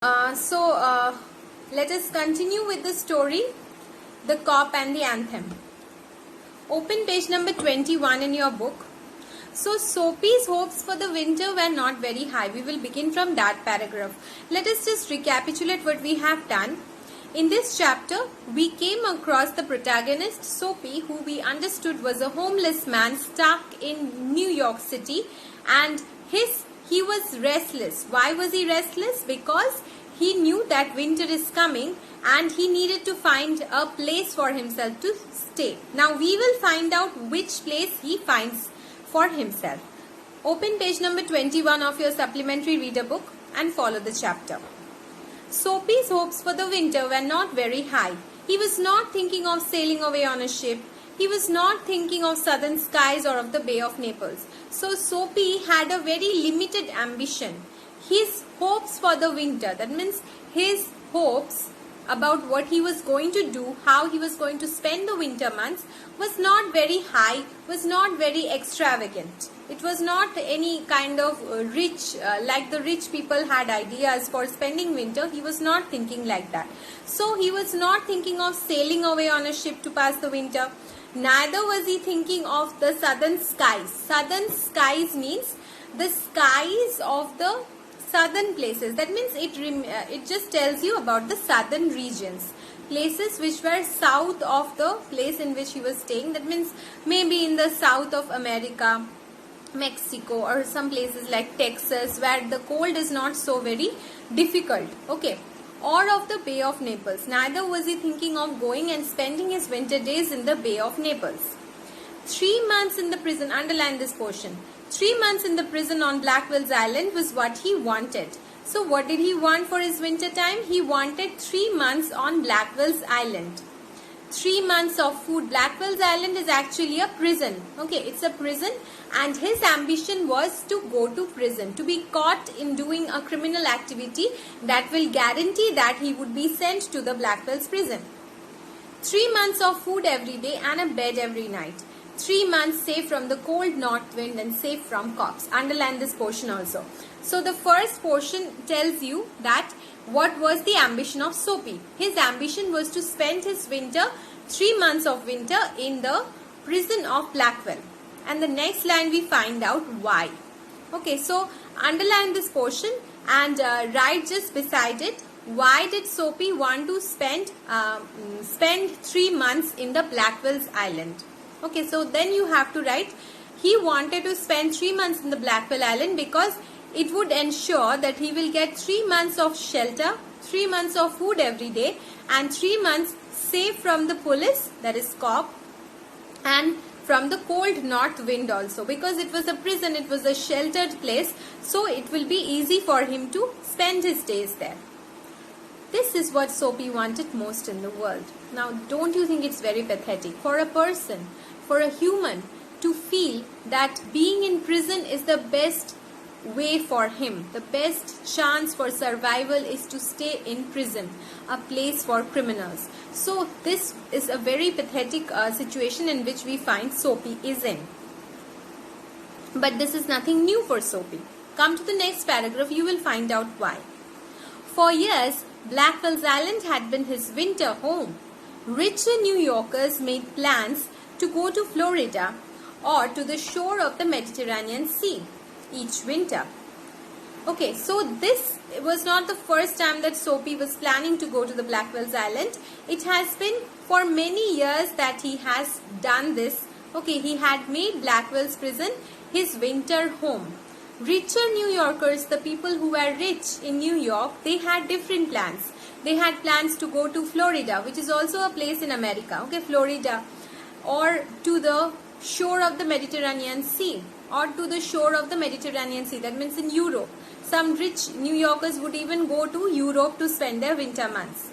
Let us continue with the story, The Cop and the Anthem. Open page number 21 in your book. So, Soapy's hopes for the winter were not very high. We will begin from that paragraph. Let us just recapitulate what we have done. In this chapter, we came across the protagonist, Soapy, who we understood was a homeless man stuck in New York City, and he was restless. Why was he restless? Because he knew that winter is coming and he needed to find a place for himself to stay. Now we will find out which place he finds for himself. Open page number 21 of your supplementary reader book and follow the chapter. Soapy's hopes for the winter were not very high. He was not thinking of sailing away on a ship. He was not thinking of southern skies or of the Bay of Naples. So Soapy had a very limited ambition. His hopes for the winter, that means his hopes about what he was going to do, how he was going to spend the winter months, was not very high, was not very extravagant. It was not any kind of rich, like the rich people had ideas for spending winter. He was not thinking like that. So he was not thinking of sailing away on a ship to pass the winter. Neither was he thinking of the southern skies. Southern skies means the skies of the southern places. That means it just tells you about the southern regions. Places which were south of the place in which he was staying. That means maybe in the south of America, Mexico, or some places like Texas, where the cold is not so very difficult. Okay. Or of the Bay of Naples. Neither was he thinking of going and spending his winter days in the Bay of Naples. 3 months in the prison, underline this portion. 3 months in the prison on Blackwell's Island was what he wanted. So what did he want for his winter time? He wanted 3 months on Blackwell's Island. 3 months of food. Blackwell's Island is actually a prison. Okay, it's a prison, and his ambition was to go to prison, to be caught in doing a criminal activity that will guarantee that he would be sent to the Blackwell's prison. 3 months of food every day and a bed every night. 3 months safe from the cold north wind and safe from cops. Underline this portion also. So the first portion tells you that what was the ambition of Soapy. His ambition was to spend his winter, 3 months of winter, in the prison of Blackwell. And the next line we find out why. Okay, so underline this portion and write just beside it, why did Soapy want to spend 3 months in the Blackwell's Island? Okay, so then you have to write, he wanted to spend 3 months in the Blackwell Island because it would ensure that he will get 3 months of shelter, 3 months of food every day, and 3 months safe from the police, that is cop, and from the cold north wind also. Because it was a prison, it was a sheltered place, so it will be easy for him to spend his days there. This is what Soapy wanted most in the world. Now, don't you think it's very pathetic for a person, for a human, to feel that being in prison is the best way for him? The best chance for survival is to stay in prison, a place for criminals. So this is a very pathetic situation in which we find Soapy is in. But this is nothing new for Soapy. Come to the next paragraph, you will find out why. For years, Blackwell's Island had been his winter home. Richer New Yorkers made plans to go to Florida or to the shore of the Mediterranean Sea each winter. Okay, so this was not the first time that Soapy was planning to go to the Blackwell's Island. It has been for many years that he has done this. Okay, he had made Blackwell's prison his winter home. Richer New Yorkers, the people who were rich in New York, they had different plans. They had plans to go to Florida, which is also a place in America. Okay, Florida, or to the shore of the Mediterranean Sea, or to the shore of the Mediterranean Sea, that means in Europe. Some rich New Yorkers would even go to Europe to spend their winter months.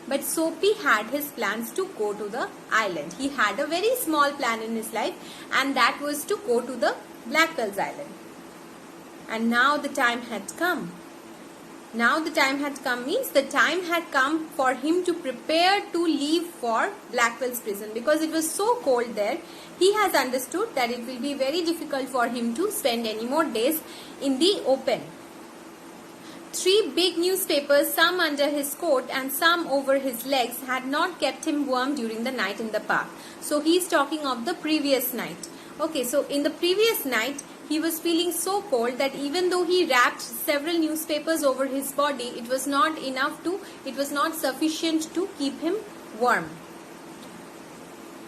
But Soapy had his plans to go to the island. He had a very small plan in his life, and that was to go to the Blackwell's Island. And now the time had come. Now the time had come means the time had come for him to prepare to leave for Blackwell's prison, because it was so cold there. He has understood that it will be very difficult for him to spend any more days in the open. 3 big newspapers, some under his coat and some over his legs, had not kept him warm during the night in the park. So he's talking of the previous night. Okay, so in the previous night, he was feeling so cold that even though he wrapped several newspapers over his body, it was not sufficient to keep him warm.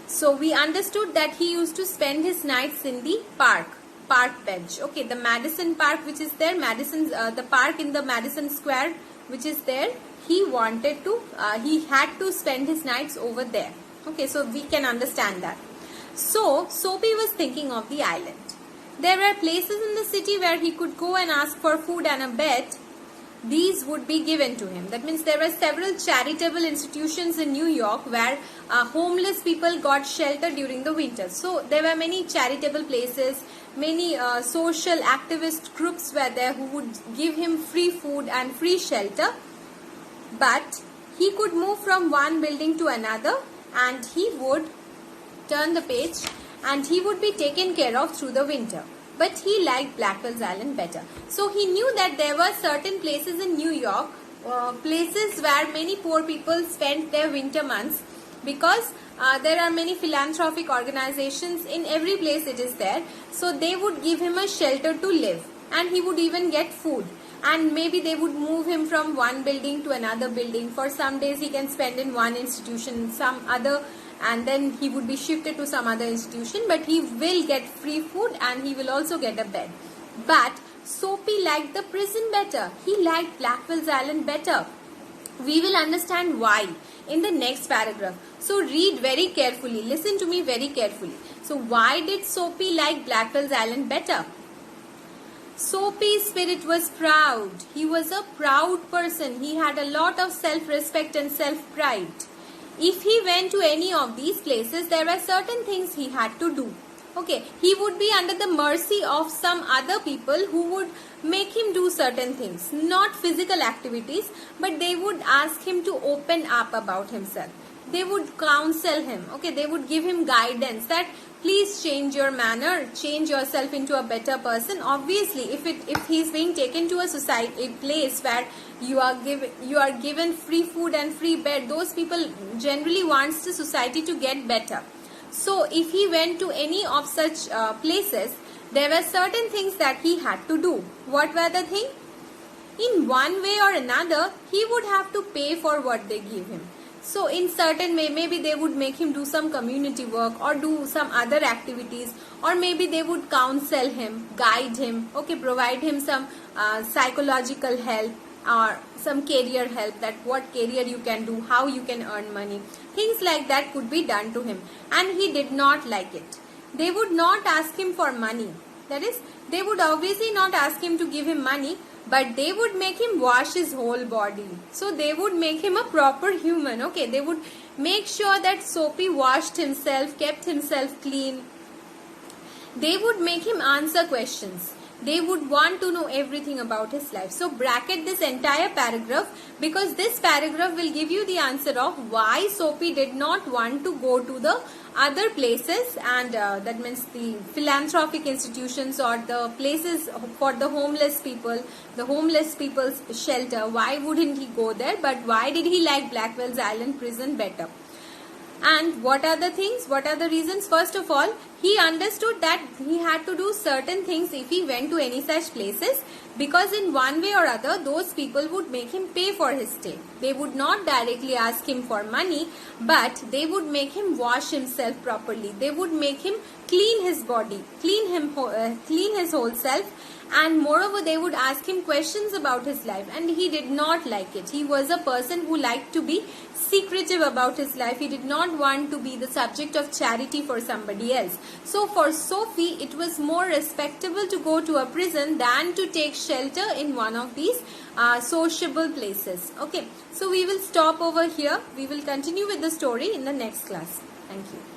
So we understood that he used to spend his nights in the park bench. Okay, the Madison Park, which is there, the park in the Madison Square, which is there, he had to spend his nights over there. Okay, so we can understand that. So Soapy was thinking of the island. There were places in the city where he could go and ask for food and a bed. These would be given to him. That means there were several charitable institutions in New York where homeless people got shelter during the winter. So there were many charitable places, many social activist groups were there who would give him free food and free shelter. But he could move from one building to another, and he would turn the page and he would be taken care of through the winter. But he liked Blackwell's Island better. So he knew that there were certain places in New York, places where many poor people spent their winter months, because there are many philanthropic organizations in every place it is there. So they would give him a shelter to live, and he would even get food. And maybe they would move him from one building to another building. For some days he can spend in one institution, some other, and then he would be shifted to some other institution, but he will get free food and he will also get a bed. But Soapy liked the prison better. He liked Blackwell's Island better. We will understand why in the next paragraph. So read very carefully. Listen to me very carefully. So why did Soapy like Blackwell's Island better? Soapy's spirit was proud. He was a proud person. He had a lot of self-respect and self-pride. If he went to any of these places, there were certain things he had to do. Okay, he would be under the mercy of some other people who would make him do certain things. Not physical activities, but they would ask him to open up about himself. They would counsel him. Okay, they would give him guidance that please change your manner, change yourself into a better person. Obviously, if he's being taken to a place where you are given free food and free bed, those people generally wants the society to get better. So if he went to any of such places, there were certain things that he had to do. What were the things? In one way or another, he would have to pay for what they give him. So in certain way, maybe they would make him do some community work or do some other activities, or maybe they would counsel him, guide him, okay, provide him some psychological help or some career help, that what career you can do, how you can earn money. Things like that could be done to him, and he did not like it. They would not ask him for money. That is, they would obviously not ask him to give him money, but they would make him wash his whole body. So they would make him a proper human. Okay, they would make sure that Soapy washed himself, kept himself clean. They would make him answer questions. They would want to know everything about his life. So bracket this entire paragraph, because this paragraph will give you the answer of why Soapy did not want to go to the other places, and that means the philanthropic institutions or the places for the homeless people, the homeless people's shelter. Why wouldn't he go there? But why did he like Blackwell's Island prison better? And what are the things? What are the reasons? First of all, he understood that he had to do certain things if he went to any such places, because in one way or other, those people would make him pay for his stay. They would not directly ask him for money, but they would make him wash himself properly. They would make him clean his body, clean his whole self. And moreover, they would ask him questions about his life, and he did not like it. He was a person who liked to be secretive about his life. He did not want to be the subject of charity for somebody else. So for Sophie, it was more respectable to go to a prison than to take shelter in one of these sociable places. Okay, so we will stop over here. We will continue with the story in the next class. Thank you.